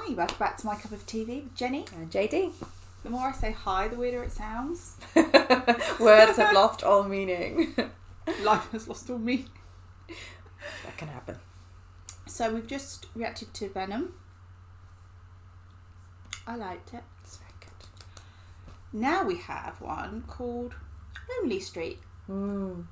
Hi, welcome back to My Cup of TV with Jenny. And JD. The more I say hi, the weirder it sounds. Words have lost all meaning. Life has lost all meaning. That can happen. So we've just reacted to Venom. I liked it. It's very good. Now we have one called Lonely Street. Mm.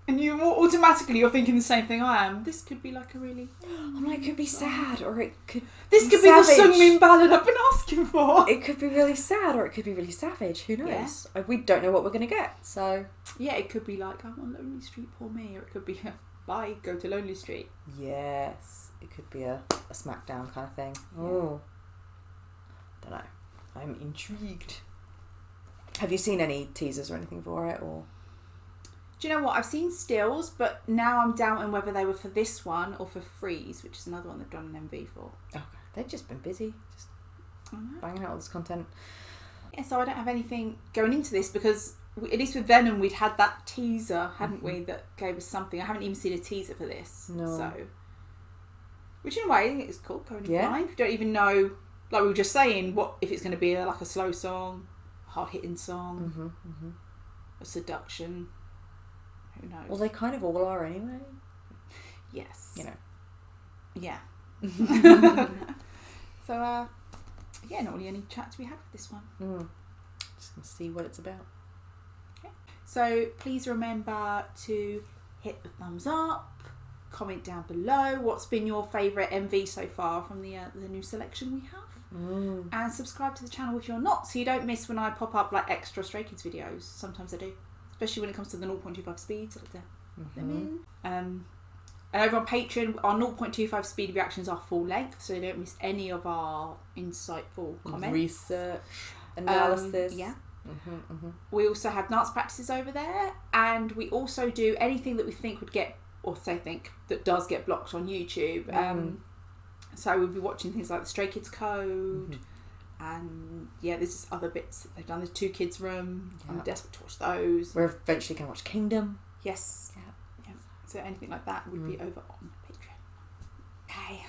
And you're thinking the same thing I am. This could be like a really... I'm like, it could be sad, or it could This could be the Sungmin ballad I've been asking for. It could be really sad, or it could be really savage. Who knows? Yeah. We don't know what we're going to get, so... Yeah, it could be like, I'm on Lonely Street, poor me. Or it could be, bye, go to Lonely Street. Yes. It could be a smackdown kind of thing. Yeah. Oh. Don't know. I'm intrigued. Have you seen any teasers or anything for it, or...? Do you know what? I've seen stills, but now I'm doubting whether they were for this one or for Freeze, which is another one they've done an MV for. Okay. They've just been busy, just banging out all this content. Yeah, so I don't have anything going into this because, at least with Venom, we'd had that teaser, hadn't we, that gave us something. I haven't even seen a teaser for this. No. So, which in a way, I think it's cool, going blind. We don't even know, like we were just saying, what if it's going to be like a slow song, a hard-hitting song, a seduction. Who knows? Well, they kind of all are anyway. Yes. You know. Yeah. So, not really any chat to be had with this one. Just gonna see what it's about. Okay. So, please remember to hit the thumbs up, comment down below what's been your favourite MV so far from the new selection we have. And subscribe to the channel if you're not, so you don't miss when I pop up like extra Stray Kids videos. Sometimes I do. Especially when it comes to the 0.25 speeds, I like to put them in. And over on Patreon, our 0.25 speed reactions are full length, so you don't miss any of our insightful comments. Research, analysis. We also have dance practices over there, and we also do anything that we think would get, or that does get blocked on YouTube. So we'll be watching things like the Stray Kids Code. And there's just other bits that they've done. There's 2 Kids Room. I'm desperate to watch those. We're eventually going to watch Kingdom. Yes. Yeah. So anything like that would be over on Patreon. Okay.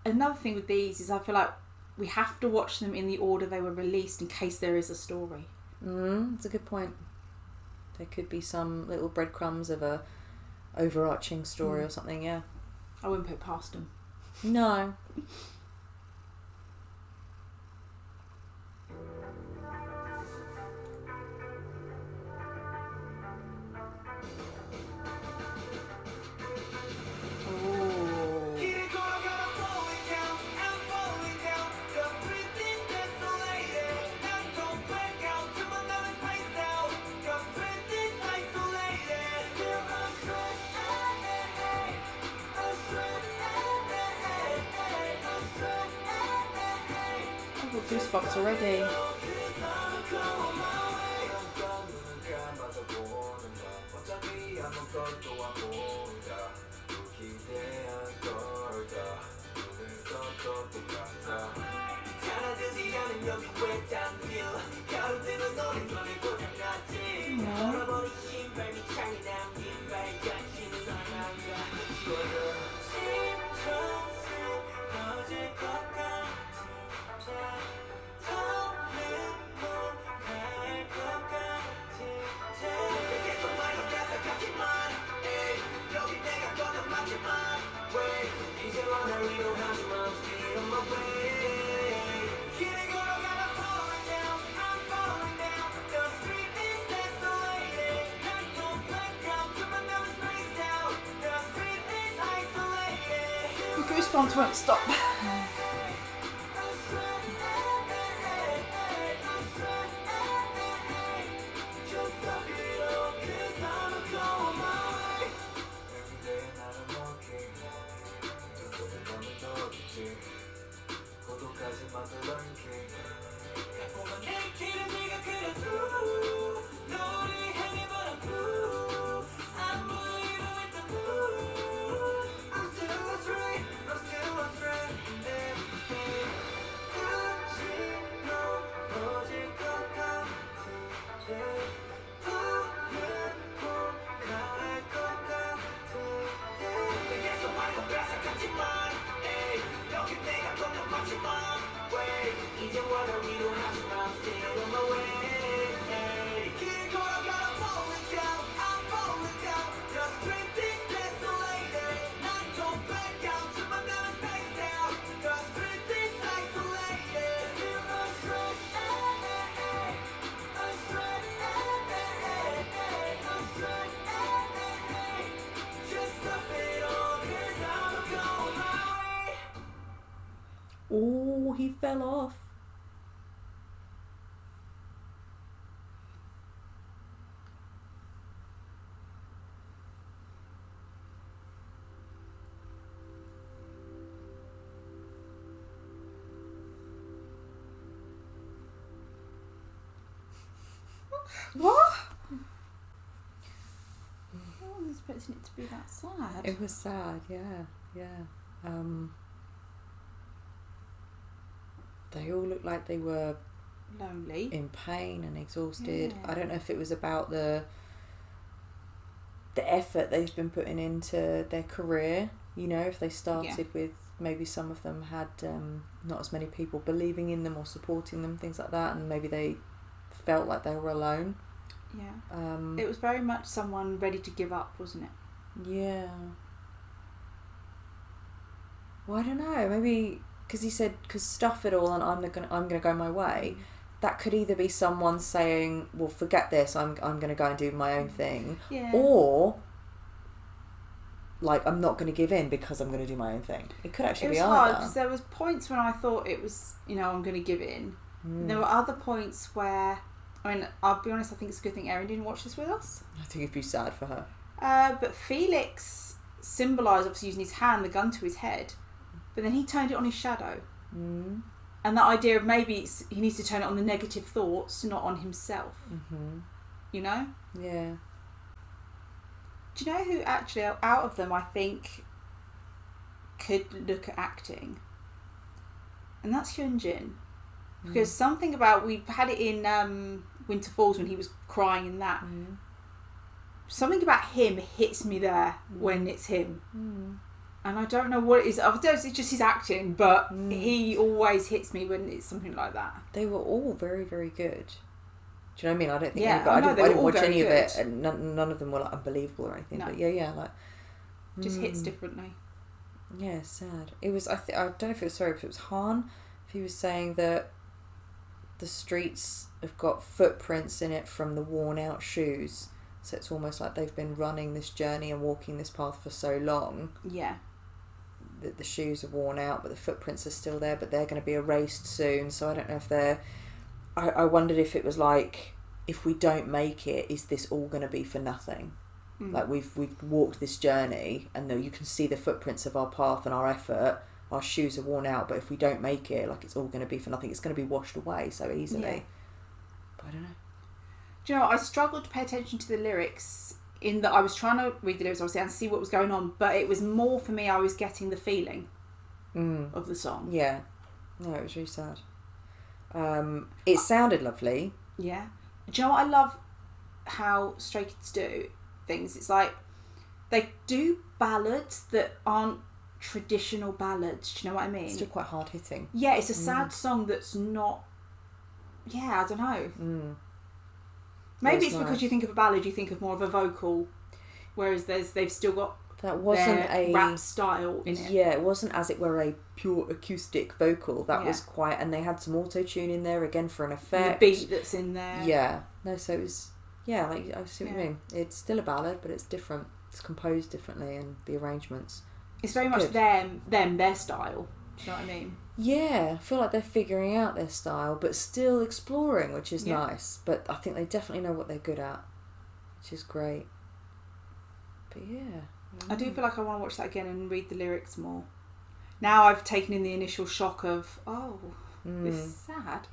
Another thing with these is I feel like we have to watch them in the order they were released in case there is a story. That's a good point. There could be some little breadcrumbs of a overarching story or something, yeah. I wouldn't put it past them. No. Goosebumps already. Goosebumps won't stop. he fell off. What? I wasn't expecting it to be that sad. It was sad, yeah. They all looked like they were lonely, in pain and exhausted. Yeah. I don't know if it was about the effort they've been putting into their career. You know, if they started with, maybe some of them had not as many people believing in them or supporting them, things like that, and maybe they felt like they were alone. Yeah. It was very much someone ready to give up, wasn't it? Yeah. Well, I don't know. Maybe because he said, because stuff it all and I'm gonna go my way. That could either be someone saying, well, forget this, I'm gonna go and do my own thing, Yeah. or like, I'm not gonna give in because I'm gonna do my own thing. It could actually be either. It was hard because there was points when I thought it was, I'm going to give in. There were other points where, I'll be honest, I think it's a good thing Erin didn't watch this with us. I think it'd be sad for her. But Felix symbolised, obviously using his hand, the gun to his head, but then he turned it on his shadow. And that idea of maybe he needs to turn it on the negative thoughts, not on himself. You know? Yeah. Do you know who actually, out of them, I think could look at acting? And that's Hyunjin. Because something about, we've had it in Winter Falls when he was crying in that. Something about him hits me there when it's him. And I don't know what it is. I don't know if it's just his acting, but he always hits me when it's something like that. They were all very, very good. Do you know what I mean? I don't think I didn't watch any of it, and none of them were like unbelievable or anything. No. But yeah, like just hits differently. Yeah, sad. It was. I don't know if it was. Sorry, if it was Han. If he was saying that the streets have got footprints in it from the worn out shoes, so it's almost like they've been running this journey and walking this path for so long. Yeah. That the shoes are worn out, but the footprints are still there, but they're going to be erased soon. So I don't know if they're. I wondered if it was like, if we don't make it, is this all going to be for nothing? Like we've walked this journey, and though you can see the footprints of our path and our effort, our shoes are worn out, but if we don't make it, like, it's all going to be for nothing. It's going to be washed away so easily. Yeah. But I don't know. Do you know, I struggled to pay attention to the lyrics, in that I was trying to read the lyrics obviously and see what was going on, but it was more for me, I was getting the feeling of the song. Yeah. No, it was really sad. It sounded lovely. Yeah. Do you know what I love? How Stray Kids do things. It's like they do ballads that aren't traditional ballads. Do you know what I mean? It's still quite hard hitting. Yeah, it's a sad song that's not. Yeah, I don't know. Maybe it's because you think of a ballad, you think of more of a vocal, whereas they've still got that wasn't their a rap style in it. Yeah, it wasn't as it were a pure acoustic vocal. That Yeah. was quite, and they had some auto tune in there again for an effect. The beat that's in there. Yeah, no, so it was. Yeah, like, I see what you Yeah. mean. It's still a ballad, but it's different. It's composed differently, and the arrangements. It's very much Good. their style. Do you know what I mean? Yeah, I feel like they're figuring out their style, but still exploring, which is Yeah. nice. But I think they definitely know what they're good at, which is great. But yeah. I do feel like I want to watch that again and read the lyrics more. Now I've taken in the initial shock of, this is sad.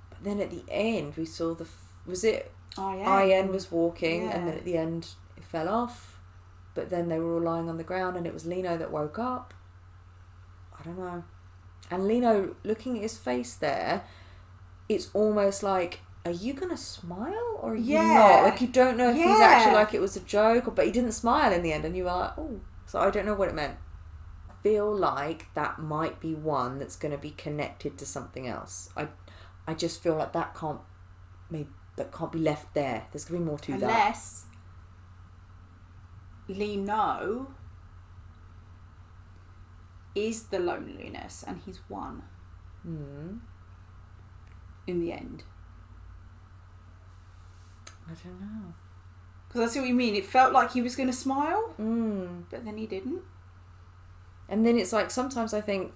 But then at the end, we saw was it IN. IN was walking, and Yeah. then at the end, it fell off. But then they were all lying on the ground, and it was Lino that woke up. I don't know. And Lino, looking at his face there, it's almost like, are you going to smile or are you not? Like, you don't know if he's actually like it was a joke, but he didn't smile in the end, and you were like, oh. So I don't know what it meant. I feel like that might be one that's going to be connected to something else. I just feel like that can't be left there. There's going to be more to that. Unless Lino is the loneliness and he's won in the end. I don't know. Because I see what you mean. It felt like he was going to smile, but then he didn't. And then it's like, sometimes I think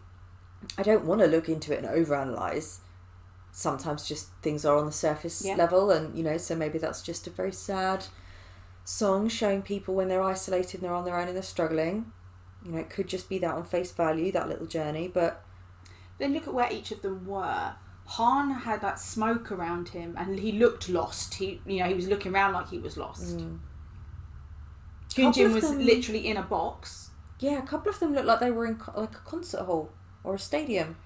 I don't want to look into it and overanalyze. Sometimes just things are on the surface level, and you know, so maybe that's just a very sad song showing people when they're isolated and they're on their own and they're struggling. You know, it could just be that on face value, that little journey, but then look at where each of them were. Han had that smoke around him and he looked lost. He was looking around like he was lost. Hyunjin was literally in a box. Yeah, a couple of them looked like they were in like a concert hall or a stadium.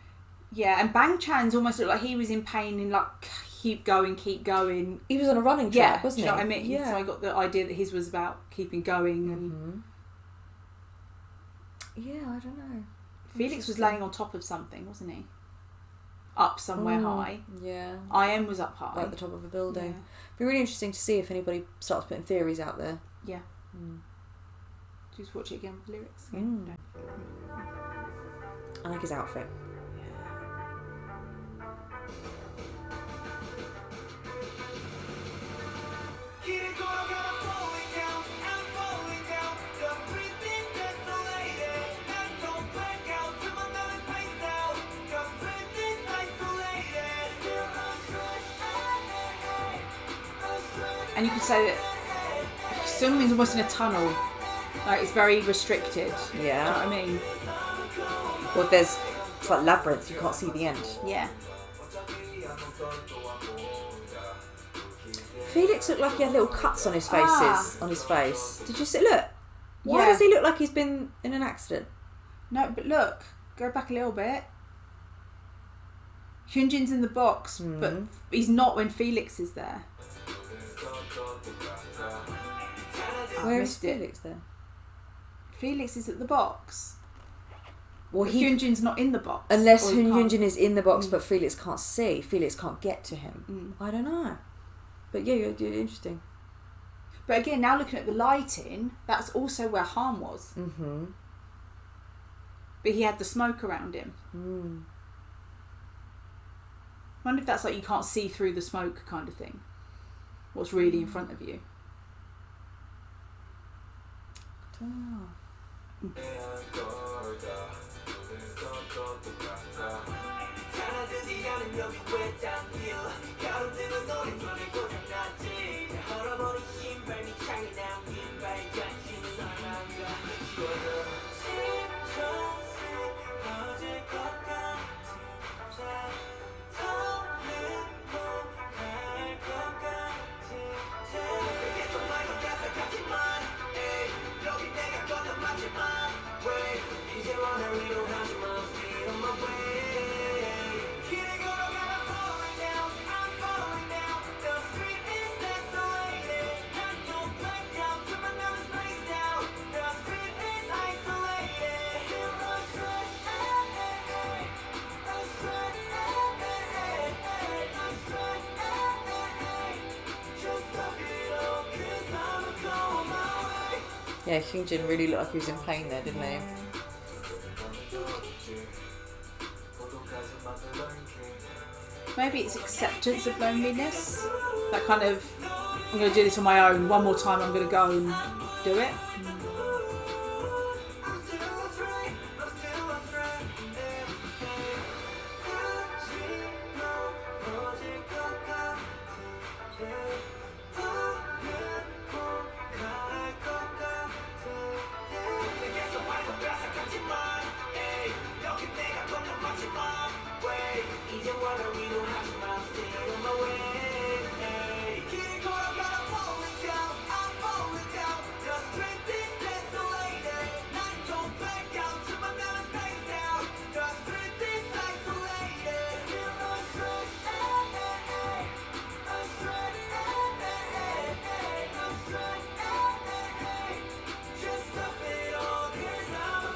Yeah, and Bang Chan's almost looked like he was in pain and like, keep going. He was on a running track, wasn't he? You know what I mean? Yeah. So I got the idea that his was about keeping going. And yeah, I don't know. Felix was laying on top of something, wasn't he? Up somewhere high. Yeah. IM was up high. Like the top of a building. Yeah. It'd be really interesting to see if anybody starts putting theories out there. Yeah. Just watch it again with lyrics. I like his outfit. And you could say that Sungmin's almost in a tunnel. Like, it's very restricted. Yeah. Do you know what I mean? Well, it's like labyrinth, you can't see the end. Yeah. Felix looked like he had little cuts on his face. Did you see? Look. Why does he look like he's been in an accident? No, but look. Go back a little bit. Hyunjin's in the box, but he's not when Felix is there. Where is Felix there? Felix is at the box. Well, Hyunjin's not in the box. Unless Hyunjin is in the box, but Felix can't see. Felix can't get to him. I don't know. But yeah, you're interesting. But again, now looking at the lighting, that's also where Han was. But he had the smoke around him. I wonder if that's like you can't see through the smoke kind of thing. What's really in front of you. I don't know. Yeah, Hyunjin really looked like he was in pain there, didn't he? Maybe it's acceptance of loneliness. That kind of, I'm going to do this on my own. One more time, I'm going to go and do it.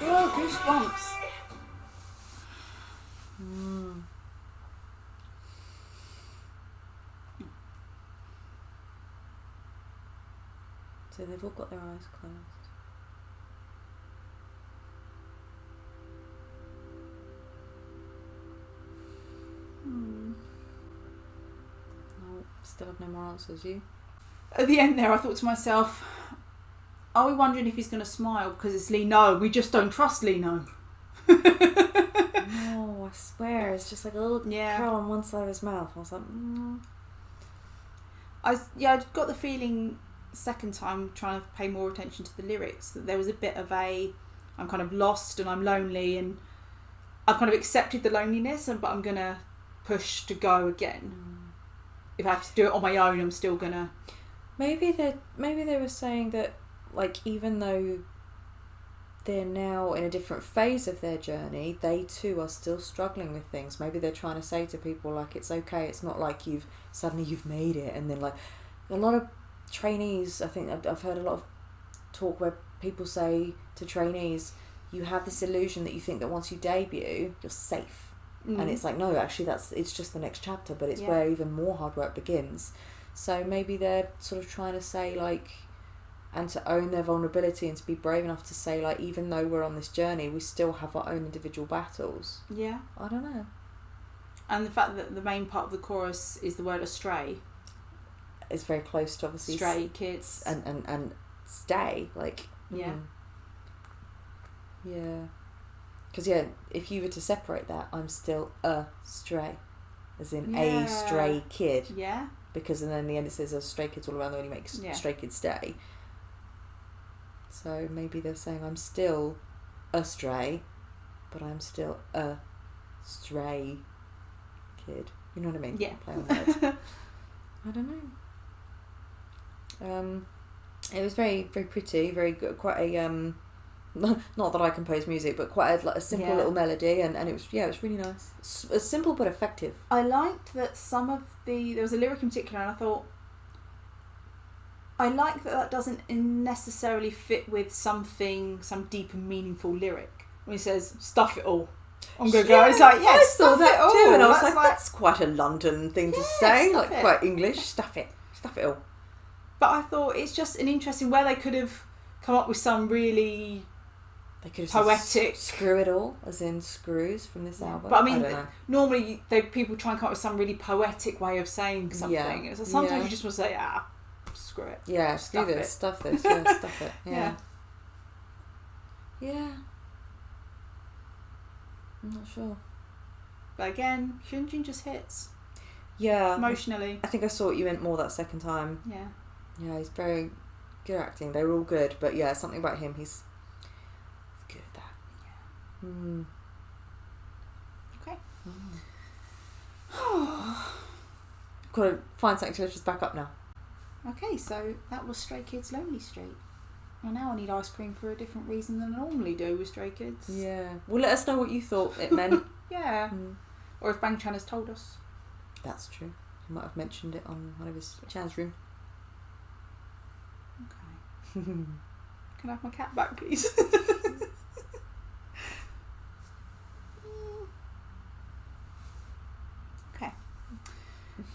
Oh, goosebumps. So they've all got their eyes closed. No, still have no more answers, you? At the end there, I thought to myself, are we wondering if he's going to smile because it's Lee? No, we just don't trust Lee. No. No, I swear, it's just like a little curl on one side of his mouth. I was like, I got the feeling second time trying to pay more attention to the lyrics that there was a bit of I'm kind of lost and I'm lonely and I've kind of accepted the loneliness but I'm gonna push to go again. If I have to do it on my own, I'm still gonna. Maybe they were saying that, like, even though they're now in a different phase of their journey, they too are still struggling with things. Maybe they're trying to say to people, like, it's okay, it's not like you've made it. And then, like, a lot of trainees, I think I've heard a lot of talk where people say to trainees, you have this illusion that you think that once you debut, you're safe. And it's like, no, actually it's just the next chapter, but it's where even more hard work begins. So maybe they're sort of trying to say, like, and to own their vulnerability and to be brave enough to say, like, even though we're on this journey, we still have our own individual battles. Yeah. I don't know. And the fact that the main part of the chorus is the word astray. It's very close to, obviously, stray kids. And stay, like... Yeah. Yeah. Because, if you were to separate that, I'm still a stray. As in a stray kid. Yeah. Because then in the end it says stray kids all around the world, you make stray kids stay. So maybe they're saying I'm still a stray, but I'm still a stray kid. You know what I mean? Yeah. Play on words. I don't know. It was very, very pretty, very good. Quite a not that I compose music, but quite a simple little melody, and it was really nice. Simple but effective. I liked that there was a lyric in particular, and I thought, I like that doesn't necessarily fit with some deep and meaningful lyric. When he says, stuff it all. I'm going to go, it's like, I saw stuff that it all. too, and I was like, that's quite a London thing to say, like it. quite English, stuff it all. But I thought it's just an interesting where they could have come up with some really... They could have poetic. Screw it all, as in screws from this album. But I mean, don't know. normally people try and come up with some really poetic way of saying something. Yeah. So sometimes you just want to say, screw it. Yeah, stuff it. Stuff it. Yeah. Yeah. I'm not sure. But again, Hyunjin just hits. Yeah. Emotionally. I think I saw what you meant more that second time. Yeah. Yeah, he's very good at acting. They were all good, but yeah, something about him, he's good at that. Yeah. Okay. Got to find something to lift us back up now. Okay, so that was Stray Kids Lonely Street. Well, now I need ice cream for a different reason than I normally do with Stray Kids. Yeah. Well, let us know what you thought it meant. Yeah. Or if Bang Chan has told us. That's true. He might have mentioned it on one of his Chan's room. Okay. Can I have my cat back, please? Okay.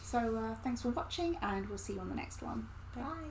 So thanks for watching, and we'll see you on the next one. Bye.